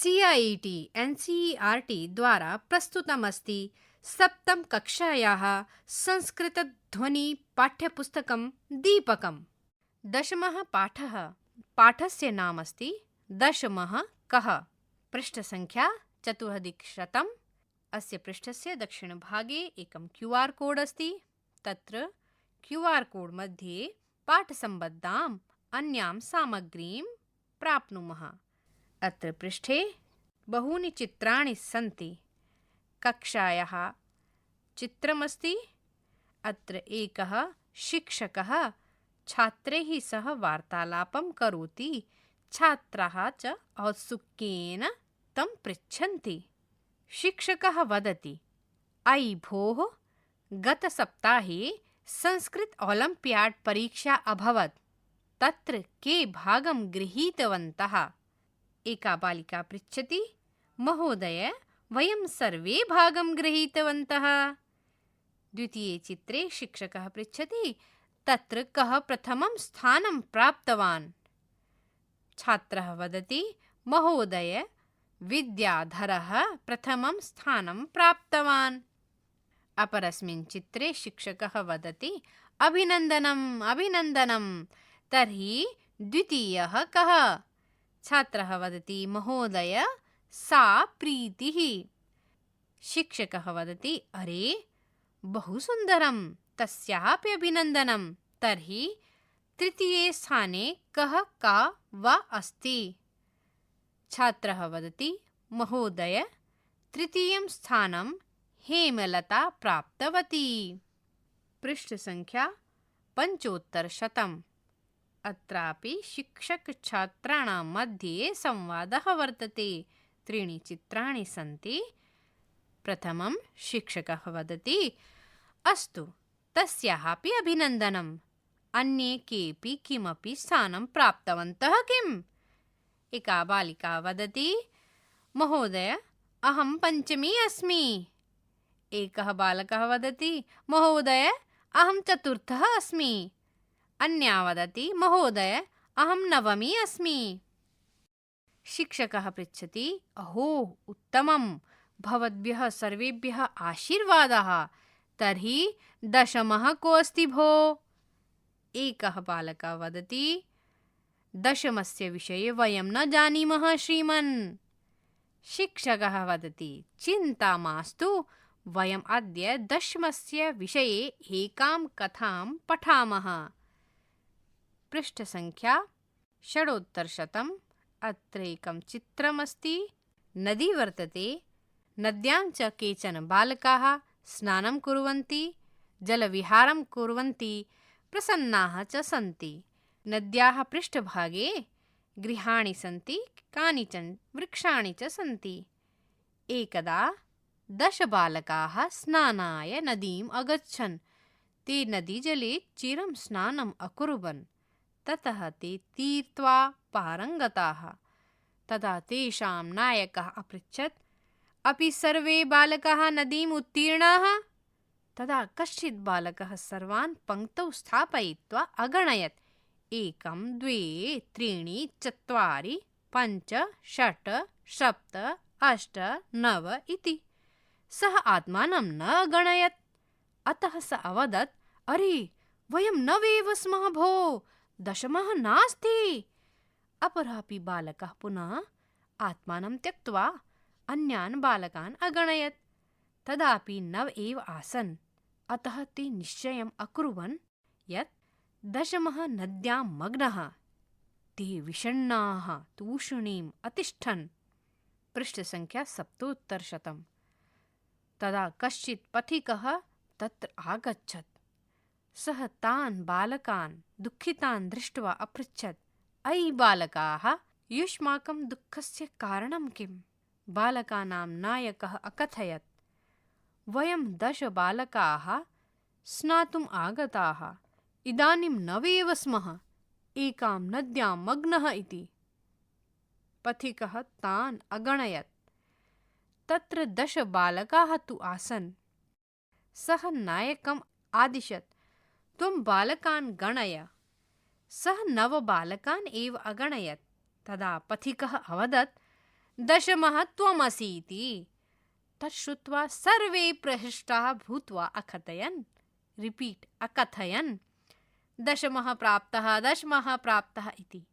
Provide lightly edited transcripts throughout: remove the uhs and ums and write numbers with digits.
CIET NCERT द्वारा प्रस्तुतमस्ति सप्तम कक्षायाः संस्कृतध्वनि पाठ्यपुस्तकं दीपकम्। दशमः पाठः। पाठस्य नाम अस्ति दशमः कः। पृष्ठसङ्ख्या 400। अस्य पृष्ठस्य दक्षिणभागे एकं QR कोड् अस्ति। तत्र QR कोड् मध्ये पाठसम्बद्धाम् अन्यां सामग्रीं प्राप्नुमः। अत्र पृष्ठे बहूनि चित्राणि सन्ति। कक्षायाः चित्रमस्ति। अत्र एकः शिक्षकः छात्रैः सह वार्तालापं करोति। छात्राः च औत्सुक्येन तं पृच्छन्ति। शिक्षकः वदति, अयि भोः, गतसप्ताहे संस्कृत ओलम्पियाड् परीक्षा अभवत्। तत्र के भागं गृहीतवन्तः? एका बालिका पृच्छति, महोदय, वयं सर्वे भागं गृहीतवन्तः। द्वितीये चित्रे शिक्षकः पृच्छति, तत्र कः प्रथमं स्थानं प्राप्तवान्? छात्रः वदति, महोदय, विद्याधरः प्रथमं स्थानं प्राप्तवान्। अपरस्मिन् चित्रे शिक्षकः वदति, अभिनन्दनम् अभिनन्दनम्। तर्हि द्वितीयः कः? छात्रः वदति, महोदय, सा प्रीतिः। शिक्षकः वदति, अरे बहु सुन्दरं, तस्यापि अभिनन्दनं। तर्हि तृतीये स्थाने कः का वा अस्ति? छात्रः वदति, महोदय, तृतीयं स्थानं हेमलता प्राप्तवती। पृष्ठसङ्ख्या 75। अत्रापि शिक्षक-छात्राणां मध्ये संवादः वर्तते। 3 चित्राणि सन्ति। प्रथमं शिक्षकः वदति, अस्तु, तस्यापि अभिनन्दनम्। अन्ये केऽपि किमपि स्थानं प्राप्तवन्तः किम्? एका बालिका वदति, महोदय, अहं 5मी अस्मि। एकः बालकः वदति, महोदय, अहं 4थः अस्मि। अन्या वदति, महोदय, अहं 9मी अस्मि। शिक्षकः पृच्छति, अहो उत्तमं, भवद्भ्यः सर्वेभ्यः आशीर्वादाः। तर्हि दशमः को अस्ति भो? एकः बालकः वदति, दशमस्य विषये वयं न जानीमः श्रीमन्। शिक्षकः वदति, चिन्ता मास्तु, वयम् अद्य दशमस्य विषये एकां कथां पठामः। पृष्ठसङ्ख्या 600। अत्र एकं चित्रमस्ति। नदी वर्तते। नद्यां च केचन बालकाः स्नानं कुर्वन्ति, जलविहारं कुर्वन्ति, प्रसन्नाः च सन्ति। नद्याः पृष्ठभागे गृहाणि सन्ति, कानिचन वृक्षाणि च सन्ति। एकदा 10 बालकाः स्नानाय नदीम् अगच्छन्। ते नदीजले चिरं स्नानम् अकुर्वन्। ततः ते तीर्त्वा पारङ्गताः। तदा तेषां नायकः अपृच्छत्, अपि सर्वे बालकाः नदीम् उत्तीर्णाः? तदा कश्चित् बालकः सर्वान् पङ्क्तौ स्थापयित्वा अगणयत्, 1 2 3 4 5 6 7 8 9 इति। सः आत्मानं न अगणयत्। अतः स अवदत्, अरे वयं 9 एव स्मः भो, दशमः नास्ति। अपरापि बालकः पुनः आत्मानं त्यक्त्वा अन्यान् बालकान् अगणयत्। तदापि 9 एव आसन्। अतः ते निश्चयम् अकुर्वन् यत् दशमः नद्यां मग्नः। ते विषण्णाः तूष्णीम् अतिष्ठन्। पृष्ठसङ्ख्या 77। तदा कश्चित् पथिकः तत्र आगच्छत्। सः तान् बालकान् दुःखितान् दृष्ट्वा अपृच्छत्, अयि बालकाः, युष्माकं दुःखस्य कारणं किम्? बालकानां नायकः अकथयत्, वयं 10 बालकाः स्नातुम् आगताः, इदानीं 9 एव स्मः, एकां नद्यां मग्नः इति। पथिकः तान् अगणयत्। तत्र 10 बालकाः तु आसन्। सः नायकम् आदिशत्, त्वं बालकान् गणय। सः 9 बालकान् एव अगणयत्। तदा पथिकः अवदत्, दशमः त्वमसि इति। तत् श्रुत्वा सर्वे प्रहृष्टाः भूत्वा अकथयन्, रिपीट् अकथयन्, दशमः प्राप्तः इति।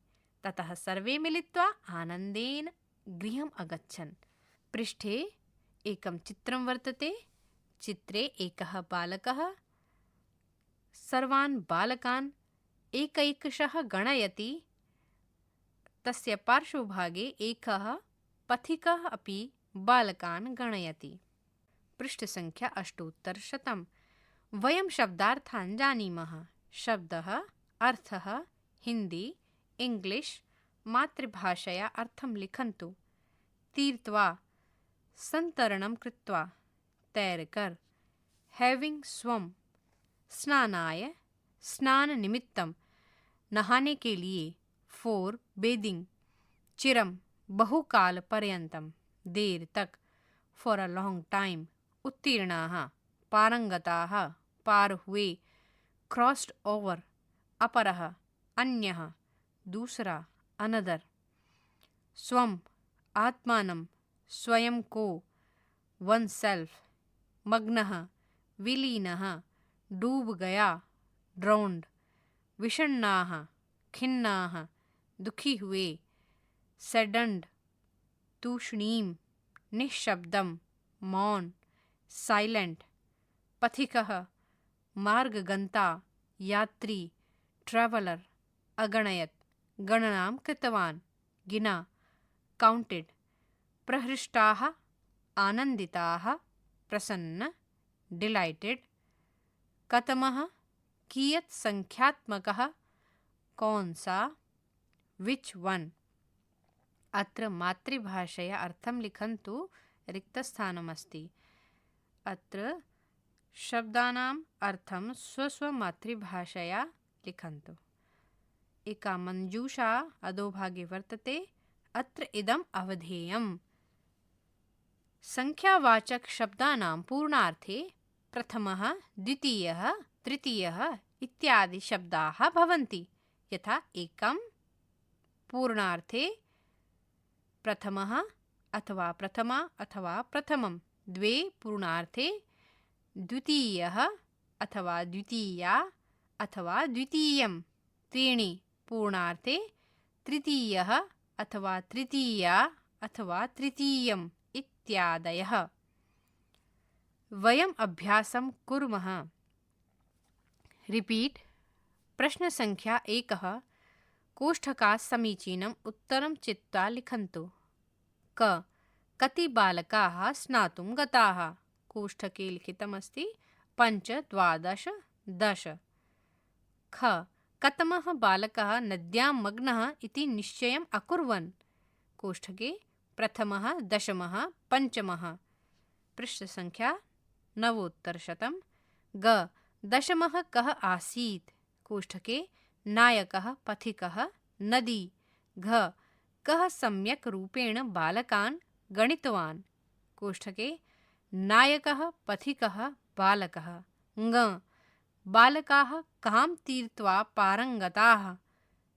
ततः सर्वे मिलित्वा आनन्देन गृहम् अगच्छन्। पृष्ठे एकं चित्रं वर्तते। चित्रे एकः बालकः सर्वान् बालकान् एकैकशः गणयति। तस्य पार्श्वभागे एकः पथिकः अपि बालकान् गणयति। पृष्ठसङ्ख्या 800। वयं शब्दार्थान् जानीमः। शब्दः, अर्थः, हिन्दी, इंग्लिश, मातृभाषया अर्थं लिखन्तु। तीर्त्वा, सन्तरणं कृत्वा, तैरकर, हैविंग स्वम, स्नानाय, स्नान निमित्तम, नहाने के लिए, फॉर बेदिंग, चिरम, बहुकाल पर्यंतम, देर तक, फॉर अ लॉन्ग टाइम, उत्तीर्णाः, पारंगताः, पार हुए, क्रॉस्ड ओवर, अपरः, अन्यः, दूसरा, अनदर, स्वम, आत्मानं, स्वयं को, वन सेल्फ, मग्नः, विलीनः, डूब गया, ड्राउंड, विषण्णाः, खिन्नाः, दुखी हुए, सैडन्ड, तूष्णीम, निःशब्दम, मौन, साइलेंट, पथिकः, मार्गगंता, यात्री, ट्रैवलर, अगणयत, गणनां कृतवान्, गिना, काउंटेड, प्रहृष्टाः, आनन्दिताः, प्रसन्न, डिलाइटेड, कतमः, कियत् संख्यात्मकः, कौन सा, विच वन। अत्र मातृभाषया अर्थं लिखन्तु। रिक्तस्थानमस्ति। अत्र शब्दानाम् अर्थं स्वस्वमातृभाषया लिखन्तु। एका मञ्जूषा अधोभागे वर्तते। अत्र इदम् अवधेयम्। संख्यावाचक शब्दानां पूर्णार्थे प्रथमः, द्वितीयः, तृतीयः इत्यादि शब्दाः भवन्ति। यथा एकं पूर्णार्थे प्रथमः अथवा प्रथमा अथवा प्रथमं, द्वे पूर्णार्थे द्वितीयः अथवा द्वितीया अथवा द्वितीयं, त्रीणि पूर्णार्थे तृतीयः अथवा तृतीया अथवा तृतीयम् इत्यादयः। वयम् अभ्यासं कुर्मः। रिपीट। प्रश्न संख्या 1। कोष्ठकात् समीचीनम् उत्तरं चित्वा लिखन्तु। कति बालकाः स्नातुं गताः? कोष्ठके लिखितमस्ति 5, 12, 10। कतमः बालकः नद्यां मग्नः इति निश्चयम् अकुर्वन्? कोष्ठके प्रथमः, दशमः, पञ्चमः। पृष्ठसङ्ख्या 900। दशमः कः आसीत्? कोष्ठके नायकः, पथिकः, नदी। कः सम्यक् रूपेण बालकान् गणितवान्? कोष्ठके नायकः, पथिकः, बालकः। बालकाः कां तीर्त्वा पारंगताः?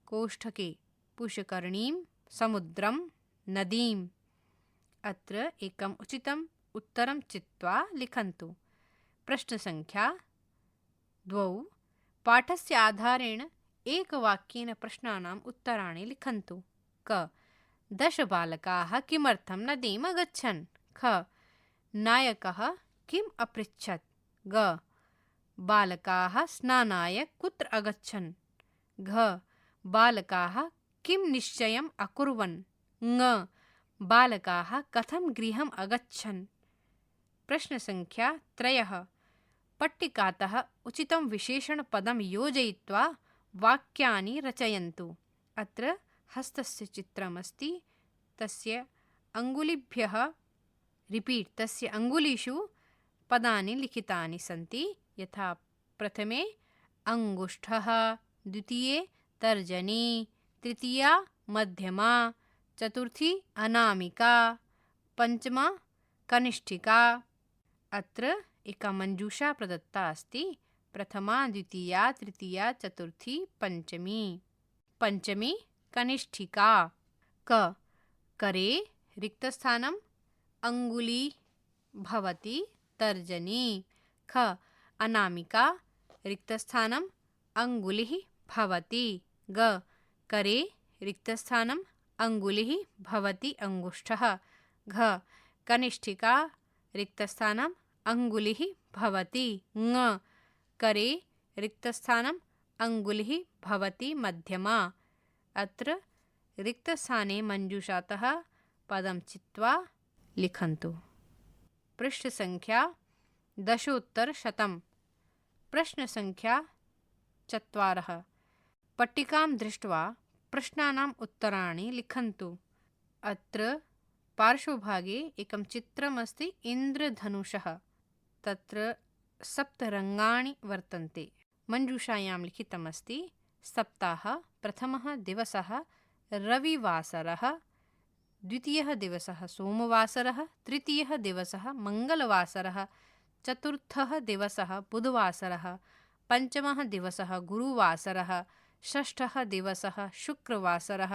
कोष्ठके पुष्करणीं, समुद्रं, नदीम्। अत्र एकम् उचितम् उत्तरं चित्वा लिखन्तु। प्रश्नसङ्ख्या 2। पाठस्य आधारेण एकवाक्येन प्रश्नानाम् उत्तराणि लिखन्तु। 10 बालकाः किमर्थं नदीम् अगच्छन्? नायकः किम् अपृच्छत्? बालकाः स्नानाय कुत्र अगच्छन्? बालकाः किं निश्चयम् अकुर्वन्? बालकाः कथं गृहम् अगच्छन्? प्रश्नसङ्ख्या 3। पट्टिकातः उचितं विशेषणपदं योजयित्वा वाक्यानि रचयन्तु। अत्र हस्तस्य चित्रमस्ति। तस्य अङ्गुलिभ्यः तस्य अङ्गुलिषु पदानि लिखितानि सन्ति। यथा प्रथमे अङ्गुष्ठः, द्वितीये तर्जनी, तृतीया मध्यमा, चतुर्थी अनामिका, पञ्चमा कनिष्ठिका। अत्र एका मञ्जूषा प्रदत्ता अस्ति। प्रथमा, द्वितीया, तृतीया, चतुर्थी, पञ्चमी। पञ्चमी कनिष्ठिका। करे रिक्तस्थानम् अङ्गुली भवति तर्जनी। ख अनामिका रिक्तस्थानम् अङ्गुलिः भवति। ग करे रिक्तस्थानम् अङ्गुलिः भवति अङ्गुष्ठः। घ कनिष्ठिका रिक्तस्थानम् अङ्गुलिः भवति। ङ करे रिक्तस्थानम् अङ्गुलिः भवति मध्यमा। अत्र रिक्तस्थाने मञ्जूषातः पदं चित्वा लिखन्तु। पृष्ठसङ्ख्या 10-100। प्रश्नसङ्ख्या 4। पट्टिकां दृष्ट्वा प्रश्नानाम् उत्तराणि लिखन्तु। अत्र पार्श्वभागे एकं चित्रमस्ति इन्द्रधनुषः। तत्र 7 रङ्गाणि वर्तन्ते। मञ्जूषायां लिखितमस्ति सप्ताह प्रथमः दिवसः रविवासरः, द्वितीयः दिवसः सोमवासरः, तृतीयः दिवसः मङ्गलवासरः, चतुर्थः दिवसः बुधवासरः, पञ्चमः दिवसः गुरुवासरः, षष्ठः दिवसः शुक्रवासरः,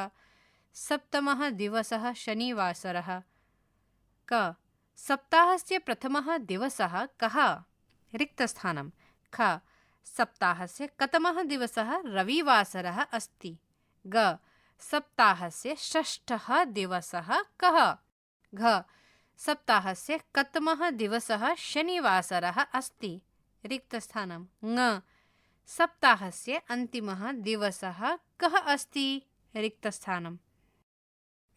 सप्तमः दिवसः शनिवासरः। क सप्ताहस्य प्रथमः दिवसः कः? रिक्तस्थानं। ख सप्ताहस्य कतमः दिवसः रविवासरः अस्ति। ग सप्ताहस्य षष्ठः दिवसः कः? घ सप्ताहस्य कतमः दिवसः शनिवासरः अस्ति। रिक्तस्थानं। ङ सप्ताहस्य अन्तिमः दिवसः कः अस्ति। रिक्तस्थानं।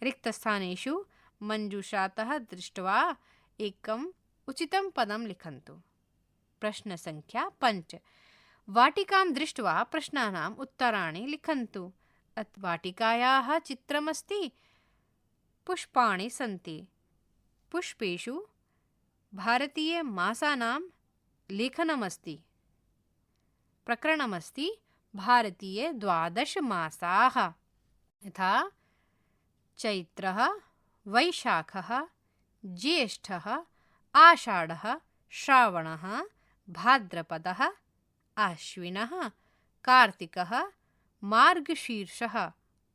रिक्तस्थानेषु मञ्जूषातः दृष्ट्वा एकम् उचितं पदं लिखन्तु। प्रश्नसङ्ख्या 5। वाटिकां दृष्ट्वा प्रश्नानाम् उत्तराणि लिखन्तु। वाटिकायाः चित्रमस्ति, पुष्पाणि सन्ति। पुष्पेषु भारतीयमासानां लेखनमस्ति। प्रकरणमस्ति भारतीय 12 मासाः, यथा चैत्रः, वैशाखः, ज्येष्ठः, आषाढः, श्रावणः, भाद्रपदः, आश्विनः, कार्तिकः, मार्गशीर्षः,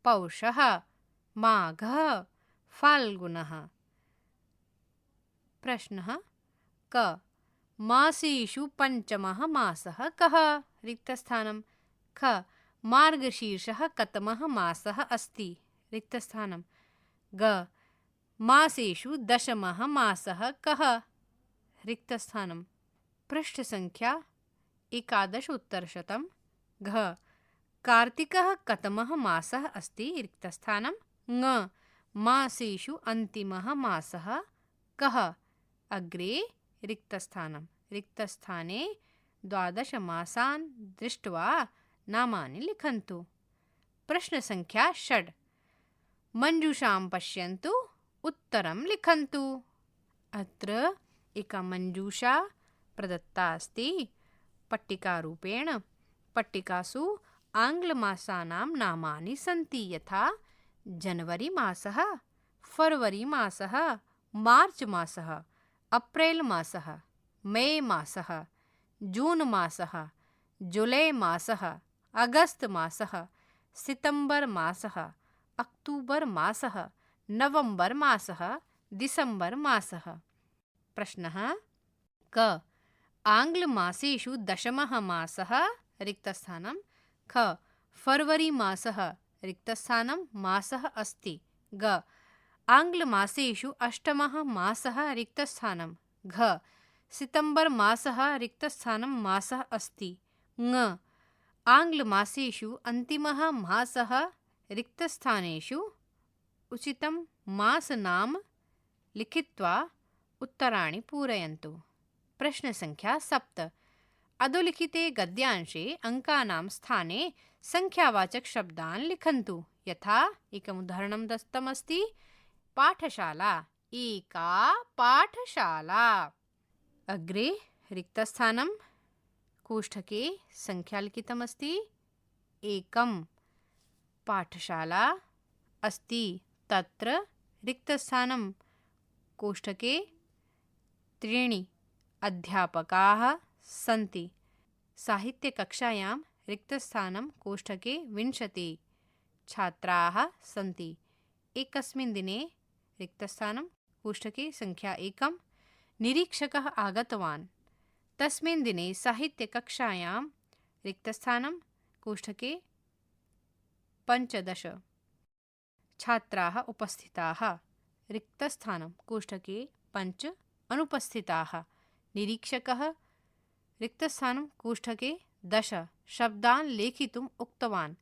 पौषः, माघः, फाल्गुनः। प्रश्नः क मासेषु पञ्चमः मासः कः? रिक्तस्थानं। ख मार्गशीर्षः कतमः मासः अस्ति। रिक्तस्थानं। ग मासेषु दशमः मासः कः? रिक्तस्थानं। पृष्ठसङ्ख्या 11-100। घ कार्तिकः कतमः मासः अस्ति। रिक्तस्थानं। ङ मासेषु अन्तिमः मासः कः? अग्रे रिक्तस्थानं। रिक्तस्थाने 12 मासान् दृष्ट्वा नामानि लिखन्तु। प्रश्नसङ्ख्या 6। मञ्जूषां पश्यन्तु, उत्तरं लिखन्तु। अत्र एका मञ्जूषा प्रदत्ता अस्ति पट्टिकारूपेण। पट्टिकासु आङ्ग्लमासानां नामानि सन्ति, यथा जनवरी मासः, फरवरी मासः, मार्च मासः, अप्रैल मासः, मे मासः, जून मासः, जुलै मासः, अगस्त मासः, सितंबर मासः, अक्टूबर मासः, नवंबर मासः, दिसंबर मासः। प्रश्नः क आङ्ग्लमासेषु दशमः मासः। रिक्तस्थानं। ख फरवरी मासः। रिक्तस्थानं मासः अस्ति। ग आङ्ग्लमासेषु अष्टमः मासः। रिक्तस्थानं। घ सितंबर मासः। रिक्तस्थानं मासः अस्ति। ङ आङ्ग्लमासेषु अन्तिमः मासः। रिक्तस्थानेषु उचितं मासनाम लिखित्वा उत्तराणि पूरयन्तु। प्रश्नसङ्ख्या 7। अधोलिखिते गद्यांशे अङ्कानां स्थाने संख्यावाचकशब्दान् लिखन्तु। यथा एकम् उदाहरणं दत्तमस्ति, पाठशाला। एका पाठशाला। अग्रे रिक्तस्थानं कोष्ठके संख्या लिखितमस्ति। एकं पाठशाला अस्ति। तत्र रिक्तस्थानं कोष्ठके 3 अध्यापकाः सन्ति। साहित्यकक्षायां रिक्तस्थानं कोष्ठके 20 छात्राः सन्ति। एकस्मिन् दिने रिक्तस्थानं कोष्ठके संख्या 1। निरीक्षकः आगतवान्। तस्मिन् दिने साहित्यकक्षायां रिक्तस्थानं कोष्ठके 15। छात्राः उपस्थिताः। रिक्तस्थानं कोष्ठके 5 अनुपस्थिताः। निरीक्षकः रिक्तस्थानं कोष्ठके 10 शब्दान् लेखितुम् उक्तवान्।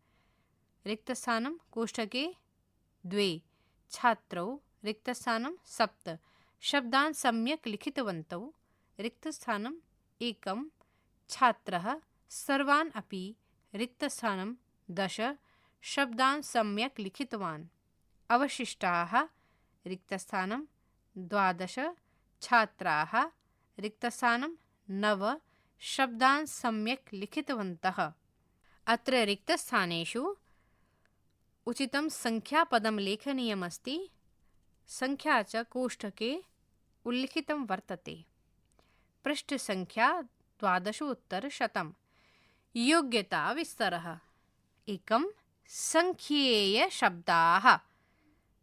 रिक्तस्थानं कोष्ठके 2 छात्रौ रिक्तस्थानं 7 शब्दान् सम्यक् लिखितवन्तौ। रिक्तस्थानं 1 छात्रः सर्वान् अपि रिक्तस्थानं 10 शब्दान् सम्यक् लिखितवान्। अवशिष्टाः रिक्तस्थानं 12 छात्राः रिक्तस्थानं 9 शब्दान् सम्यक् लिखितवन्तः। अत्र रिक्तस्थानेषु उचितं संख्यापदं लेखनीयमस्ति। संख्या च कोष्ठके उल्लिखितं वर्तते। पृष्ठसंख्या 12 योग्यता विस्तरः। 1 संख्येयशब्दाः।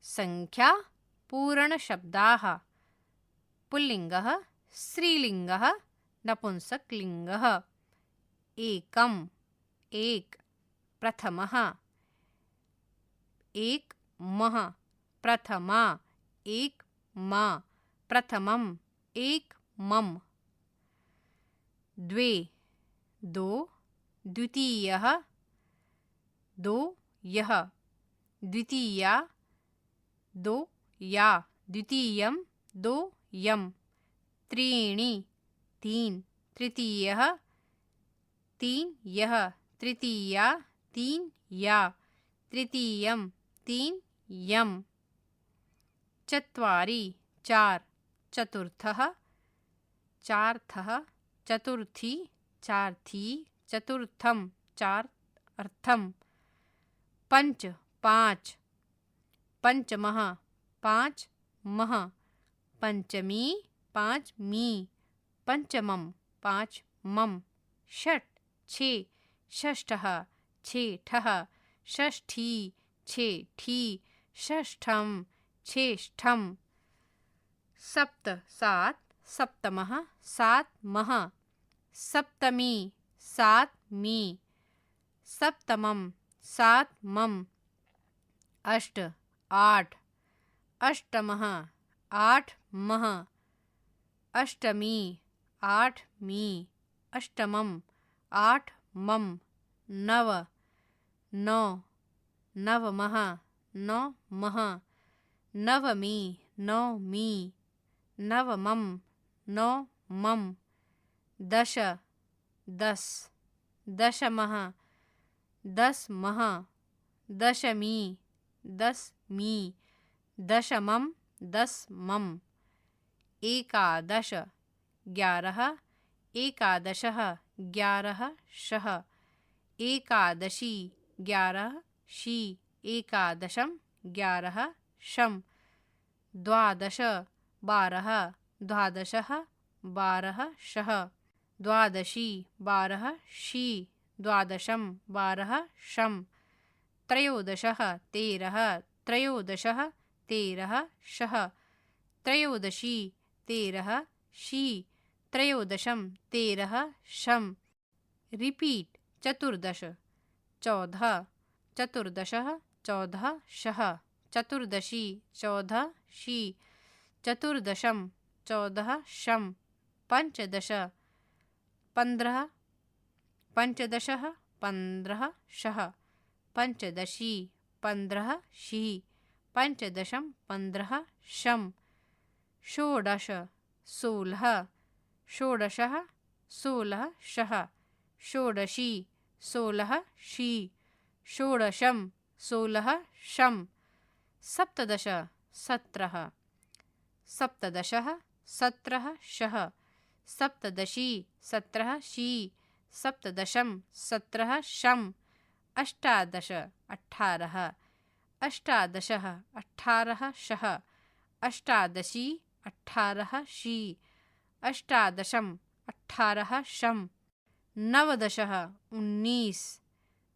संख्या पूरणशब्दाः। पुल्लिङ्गः स्त्रीलिङ्गः नपुंसकलिङ्गः। 1 एक प्रथमः। 1 मः प्रथमा। 1 मा प्रथमम्। 1 मम्। 2 दो द्वितीयः। 2 यः द्वितीया। 2 या द्वितीयं। 2 यम्। 3 3 तृतीयः। 3 यः तृतीया। 3 या तृतीयं। 3 यम्। 4 4 चतुर्थः। चार्थः चतुर्थी। चार्थी चतुर्थं। चार्थम्। 5 5 पञ्चमः। 5 मः। पञ्चमी 5 मी। पञ्चमं 5 मम्। 6 6 षष्ठः। छेठः। षष्ठी छेठी। षष्ठं छेष्ठम्। 7 7 सप्तमः। 7 मः। सप्तमी 7 मी। सप्तमं 7 मम्। 8 8 अष्टमः। 8 मः। अष्टमी 8 मी। अष्टमं 8 मम्। 9 9 नवमः। 9 मः। नवमी 9 मी। नवमं 9 मम्। 10 10 दशमः। 10 मः। दशमी 10 मी। दशमं 10 मम्। 11 11 एकादशः। 11 शः। एकादशी 11 शी। एकादशं 11 शम्। 12 12 द्वादशः। 12 शः। द्वादशी 12 शी। द्वादशं 12 शम्। 13 13 त्रयोदशः। 13 शः। त्रयोदशी 13 शी। त्रयोदशं 13 शम्। रिपीट 14 14 चतुर्दशः। 14 शः। चतुर्दशी 14 शी। चतुर्दशं 14 शम्। 15 15 पञ्चदशः। 15 शः। पञ्चदशी 15 शी। पञ्चदशं 15 शम्। 16 16 षोडशः। 16 शः। षोडशी 16 शी। षोडशं 16 शम्। 17 17 सप्तदशः। 17 शः। सप्तदशी 17 शी। सप्तदशं 17 शम्। 18 18 अष्टादशः। 18 शः। अष्टादशी 18 शी। अष्टादशं 18 शम्। 19 19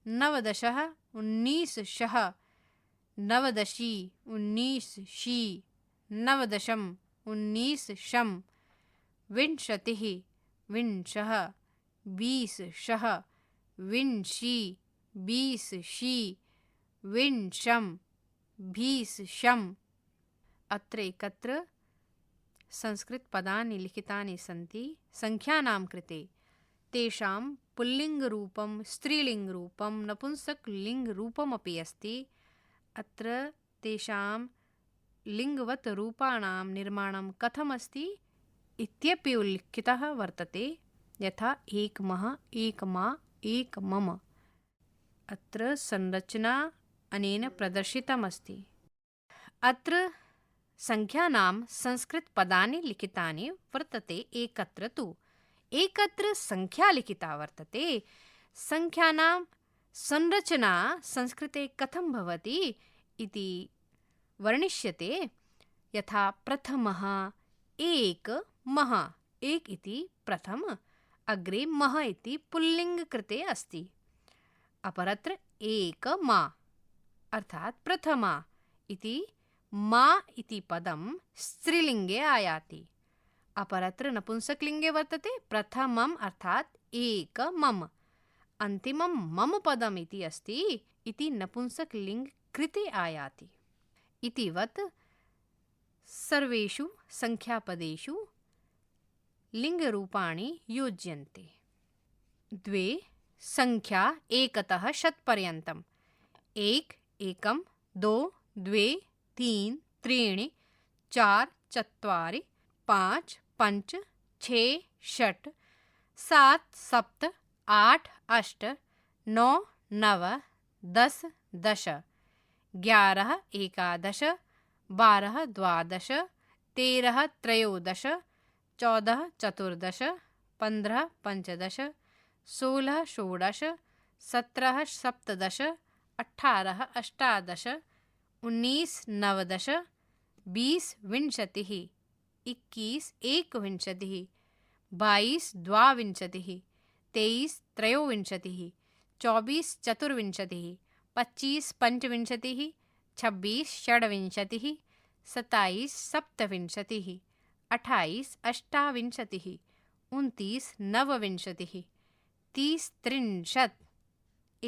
19 19 शः। नवदशी 19 शी। नवदशम् उन्नीसशम् विंशतिः विंशः बीसशः विंशी बीसशी विंशम् भीषशम्। अत्र एकत्र संस्कृतपदानि लिखितानि सन्ति संख्यानां कृते। तेषां पुल्लिङ्गरूपं स्त्रीलिङ्गरूपं नपुंसकलिङ्गरूपमपि अस्ति। अत्र तेषां लिङ्गवत् रूपाणां निर्माणं कथमस्ति इत्यपि उल्लिखितः वर्तते, यथा एकमः एकमा एकमम। अत्र संरचना अनेन प्रदर्शितमस्ति। अत्र संख्यानां संस्कृतपदानि लिखितानि वर्तते। एकत्र संख्या लिखिता वर्तते। संख्यानां संरचना संस्कृते कथं भवति इति वर्णिष्यते। यथा प्रथमः एकमः, एक इति प्रथम, अग्रे मः इति पुल्लिङ्ग कृते अस्ति। अपरत्र एकमा अर्थात् प्रथमा इति मा इति पदं स्त्रीलिङ्गे आयाति। अपरत्र नपुंसकलिङ्गे वर्तते प्रथमम् अर्थात् एकमम्। अन्तिमं मम पदम् इति अस्ति इति नपुंसकलिङ्ग कृते आयाति। इतिवत् सर्वेषु संख्यापदेषु लिङ्गरूपाणि योज्यन्ते। द्वे संख्या एकतः शतपर्यन्तम्। एक एकं दो द्वे तीन त्रीणि चार चत्वारि पाँच पञ्च छे षट् सात सप्त आठ अष्ट नौ नव दस दश 11 एकादश 12 द्वादश 13 त्रयोदश 14 चतुर्दश 15 पञ्चदश 16 षोडश 17 सप्तदश 18 अष्टादश 19 नवदश 20 विंशतिः 21 एकविंशतिः 22 द्वाविंशतिः 23 त्रयोविंशतिः 24 चतुर्विंशतिः 25 पञ्चविंशतिः 26 षड्विंशतिः 27 सप्तविंशतिः 28 अष्टाविंशतिः 29 नवविंशतिः 30 त्रिंशत्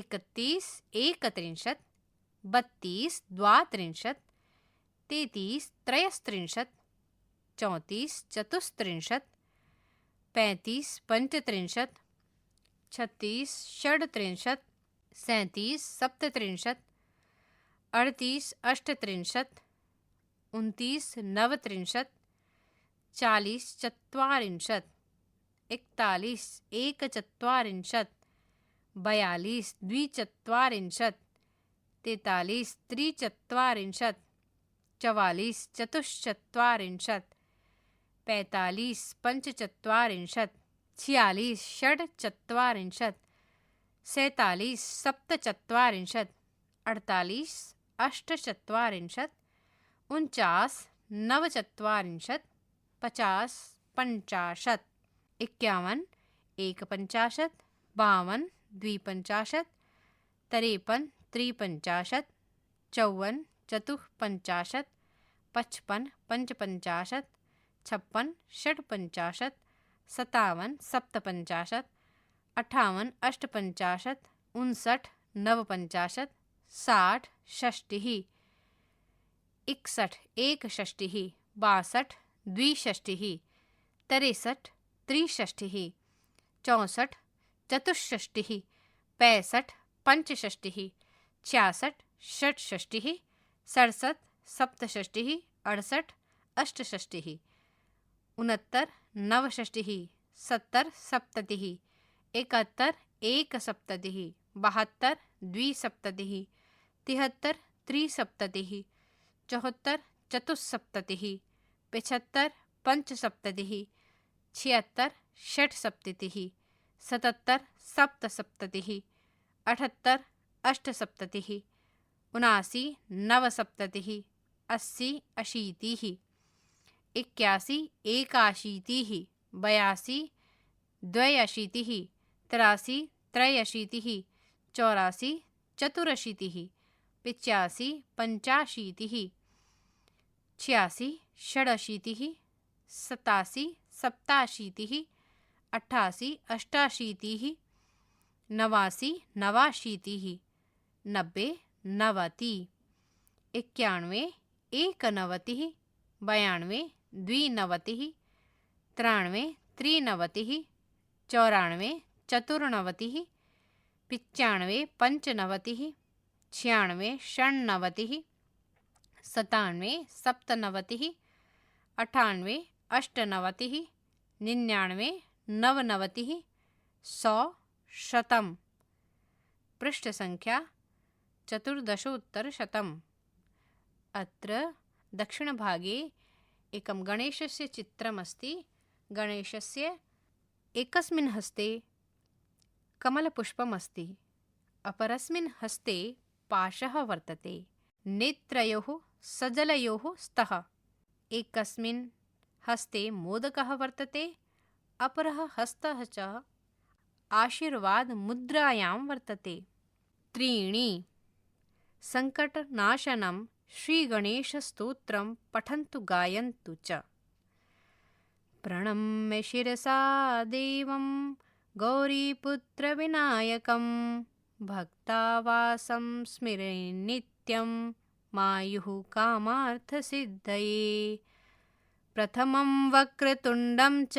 31 एकत्रिंशत् 32 द्वात्रिंशत् 33 त्रयस्त्रिंशत् 34 चतुस्त्रिंशत् 35 पञ्चत्रिंशत् 36 षड्त्रिंशत् 37 सप्तत्रिंशत् 38 अष्टत्रिंशत् 29 नवत्रिंशत् 40 चत्वारिंशत् 41 एकचत्वारिंशत् 42 द्विचत्वारिंशत् 43 त्रिचत्वारिंशत् 44 चतुश्चत्वारिंशत् 45 पञ्चचत्वारिंशत् 46 षड्चत्वारिंशत् 47 सप्तचत्वारिंशत् 48 अष्टचत्वारिंशत् 49 नवचत्वारिंशत् 50 पञ्चाशत् 51 एकपञ्चाशत् 52 द्विपञ्चाशत् 53 त्रिपञ्चाशत् 54 चतुःपञ्चाशत् 55 पञ्चपञ्चाशत् 56 षट्पञ्चाशत् 57 सप्तपञ्चाशत् 58 अष्टपञ्चाशत् 59 नवपञ्चाशत् 60 षष्टिः 61 एकषष्टिः 62 द्विषष्टिः 63 त्रिषष्टिः 64 चतुष्षष्टिः 65 पञ्चषष्टिः 66 षट्षष्टिः 67 सप्तषष्टिः 68 अष्टषष्टिः 69 नवषष्टिः 70 सप्ततिः 71 एकसप्ततिः 72 द्विसप्ततिः 73 त्रिसप्ततिः 74 चतुस्सप्ततिः 75 पञ्चसप्ततिः 76 षट्सप्ततिः 77 सप्तसप्ततिः 78 अष्टसप्ततिः 79 नवसप्ततिः 80 अशीतिः 81 एकाशीतिः 82 द्व्यशीतिः 83 त्रयशीतिः 84 चतुरशीतिः 85 पञ्चाशीतिः 86 षडशीतिः 87 सप्ताशीतिः 88 अष्टाशीतिः 89 नवाशीतिः 90 नवति 91 एकनवतिः 92 द्विनवतिः 93 त्रिनवतिः 94 चतुर्नवतिः 95 पंचनवतिः 96 षण्णवतिः 97 सप्तनवतिः 98 अष्टनवतिः 99 नवनवतिः 100 शतम् पृष्ठसङ्ख्या 14 अत्र दक्षिणभागे एकं गणेशस्य चित्रमस्ति। गणेशस्य एकस्मिन् हस्ते कमलपुष्पमस्ति, अपरस्मिन् हस्ते पाशः वर्तते, नेत्रयोः सजलयोः स्तः। एकस्मिन् हस्ते मोदकः वर्तते, अपरः हस्तः च आशीर्वादमुद्रायां वर्तते। त्रीणि सङ्कटनाशनं श्रीगणेशस्तोत्रं पठन्तु गायन्तु च। प्रणम्य शिरसा देवं गौरीपुत्रविनायकं भक्तावासं स्मरे नित्यं मायुः कामार्थसिद्धये। प्रथमं वक्रतुण्डं च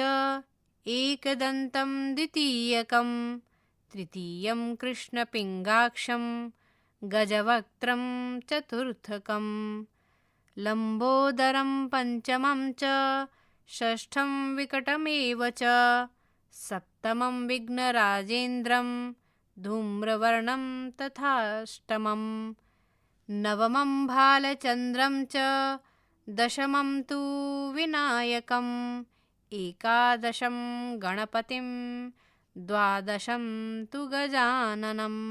एकदन्तं द्वितीयकं तृतीयं कृष्णपिङ्गाक्षं गजवक्त्रं चतुर्थकं लम्बोदरं पञ्चमं च षष्ठं विकटमेव च सप्तमं विघ्नराजेन्द्रं धूम्रवर्णं तथाष्टमं नवमं भालचन्द्रं च दशमं तु विनायकम् एकादशं गणपतिं द्वादशं तु गजाननम्।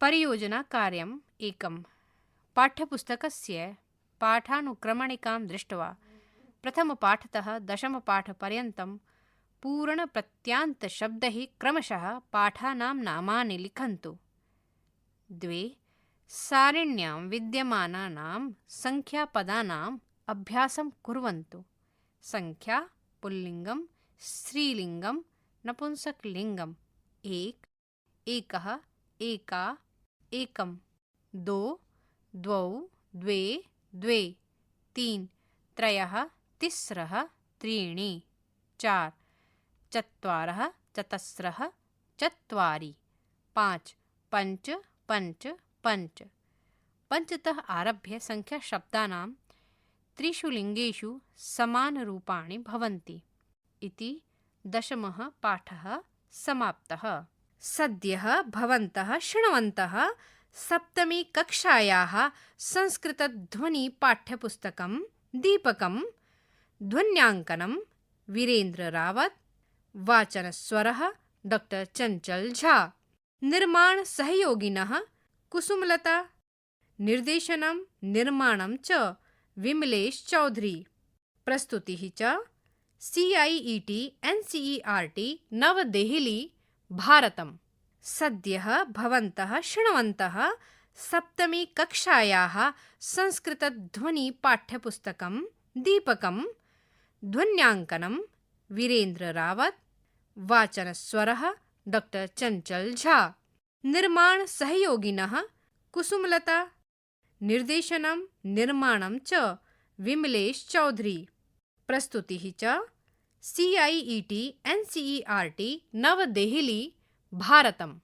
परियोजना कार्यम् एकं पाठ्यपुस्तकस्य पाठानुक्रमणिकां दृष्ट्वा प्रथमपाठतः दशमपाठपर्यन्तं पूर्णप्रत्यान्तशब्दैः क्रमशः पाठानां नामानि लिखन्तु। 2 सारिण्यां विद्यमानानां संख्यापदानाम् अभ्यासं कुर्वन्तु। संख्या पुल्लिङ्गं, स्त्रीलिङ्गं, नपुंसकलिङ्गम्। 1 एकः, एका, एकं। 2 द्वौ, द्वे, द्वे। 3 त्रयः, तिस्रः, त्रीणि। 4 चत्वारः, चतस्रः, चत्वारि। 5 पञ्च, पञ्च, पञ्च। पञ्चतः आरभ्य संख्याशब्दानां त्रिषु लिङ्गेषु समानरूपाणि भवन्ति इति दशमः पाठः समाप्तः। सद्यः भवन्तः शृण्वन्तः सप्तमी कक्षायाः संस्कृतध्वनिपाठ्यपुस्तकं दीपकं ध्वन्याङ्कनं वीरेन्द्र रावत, वाचनस्वरः डॉक्टर चंचल झा, निर्माणसहयोगिनः कुसुमलता, निर्देशनं निर्माणं च विमलेश चौधरी, प्रस्तुतिः च CIET NCERT नवदेहली भारतम्। सद्यः भवन्तः शृण्वन्तः सप्तमी कक्षायाः संस्कृतध्वनिपाठ्यपुस्तकं दीपकं ध्वन्याङ्कनं वीरेन्द्र रावत, वाचनस्वरः डॉक्टर चंचल झा, निर्माणसहयोगिनः कुसुमलता, निर्देशनं निर्माणं च विमलेश चौधरी, प्रस्तुतिः च CIET NCERT नवदेहली भारतम्।